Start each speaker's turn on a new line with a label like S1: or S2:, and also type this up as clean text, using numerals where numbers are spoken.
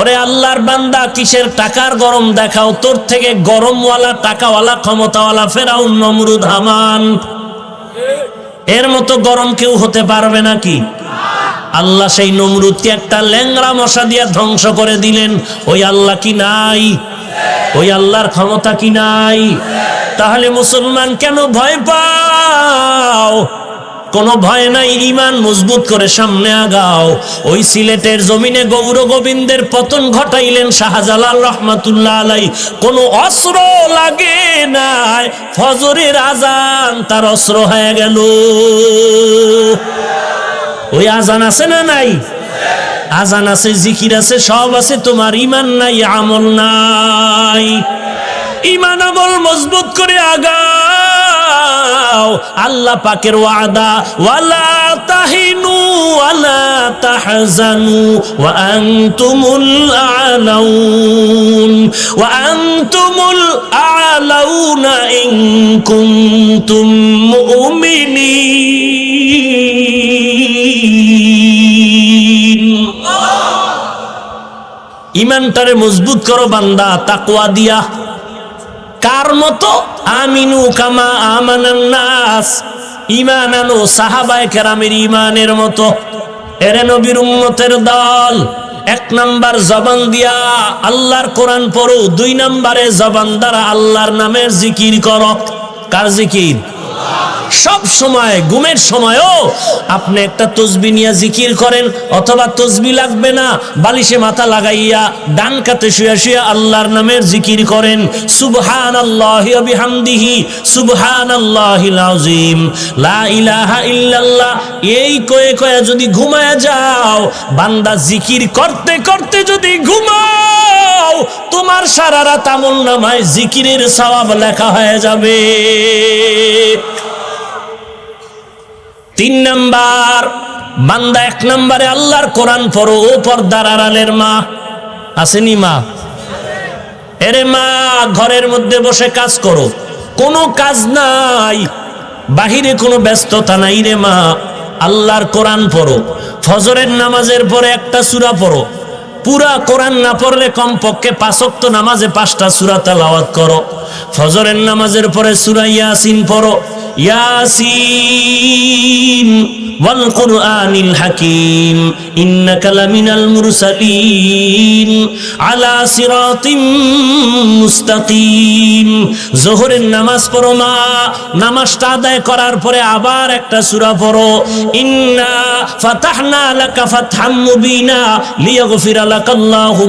S1: ওরে আল্লাহর বান্দা, কিসের টাকার গরম দেখাও? তোর থেকে গরমওয়ালা, টাকাওয়ালা, ক্ষমতাওয়ালা ফেরাউন, নমরুদ, হামান, এর মতো গরম কেউ হতে পারবে নাকি? আল্লাহ সেই নমরুদকে একটা ল্যাংড়া মশা দিয়া ধ্বংস করে দিলেন। ওই আল্লাহ কি নাই? ওই আল্লাহর ক্ষমতা কি নাই? তাহলে মুসলমান কেন ভয় পাও? কোনো ভয় নাই, ঈমান মজবুত করে সামনে আগাও। ওই সিলেটের জমিনে গৌর গোবিন্দের পতন ঘটাইলেন শাহজালাল রহমাতুল্লাহ আলাই। কোনো অস্ত্র লাগে নাই, ফজরের আজান তার অস্ত্র হয়ে গেল। ওই আজান আছে না নাই? আজান আছে, জিকির আছে, সব আছে, তোমার ঈমান নাই, আমল নাই। ঈমান আমল মজবুত করে আগাও। আল্লাহ পাকের ওয়াদা, ওয়ালা তাহিনু ওয়ালা তাহজানু ওয়া আনতুমুল আ'লাউন ওয়া আনতুমুল আ'লাউনা ইন কুনতুম মুমিনিন। ঈমানটারে মজবুত করো বান্দা, তাকওয়া দিয়া। কার মতো? আমিনু কামা আমানান নাস, ঈমান আনো সাহাবায়ে কেরামের ঈমানের মতো। এরে নবীর উম্মতের দল, 1 নাম্বার জবান দিয়া আল্লাহর কোরআন পড়ো, 2 নাম্বারে জবান দ্বারা আল্লাহর নামের জিকির করো। কার জিকির? সব সময়, ঘুমের সময়ও আপনি একটা তসবিহ নিয়ে জিকির করেন, অথবা তসবিহ লাগবে না, বালিশে মাথা লাগাইয়া ডান কাতে শুয়ে শুয়ে আল্লাহর নামের জিকির করেন। সুবহানাল্লাহি ওয়া বিহামদিহি সুবহানাল্লাহিল আযীম, লা ইলাহা ইল্লাল্লাহ, এই কয়ে কয়ে যদি ঘুমায়া যাও, বান্দা জিকির করতে করতে যদি ঘুমাও, তোমার সারা রাত আমলনামায় জিকিরের সওয়াব লেখা হয়ে যাবে। 3 নাম্বার, বান্দা 1 নাম্বারে আল্লাহর কোরআন পড়ো। ও পর্দার আড়ালের মা, আসেনি মা? এরে মা, ঘরের মধ্যে বসে কাজ করো, কোনো কাজ নাই, বাহিরে কোনো ব্যস্ততা নাই রে মা, আল্লাহর কোরআন পড়ো। ফজরের নামাজের পরে একটা সূরা পড়ো। পুরা কোরআন না পড়লে কমপক্ষে 5 ওয়াক্ত নামাজে 5টা সূরা তেলাওয়াত করো। ফজরের নামাজের পরে সূরা ইয়াসিন পড়ো। ইয়াসিন ওয়াল কুরআনিল হাকিম ইন্নাকা লামিনাল মুরসালিন আলা সিরাতিম মুস্তাকিম। যোহরের নামাজ পড়ো মা, নামাজটা আদায় করার পরে আবার একটা সূরা পড়ো। ইন্না ফাতাহনা লাকা ফাতহাম মুবিনা লিয়াগফিরা লাকাল্লাহু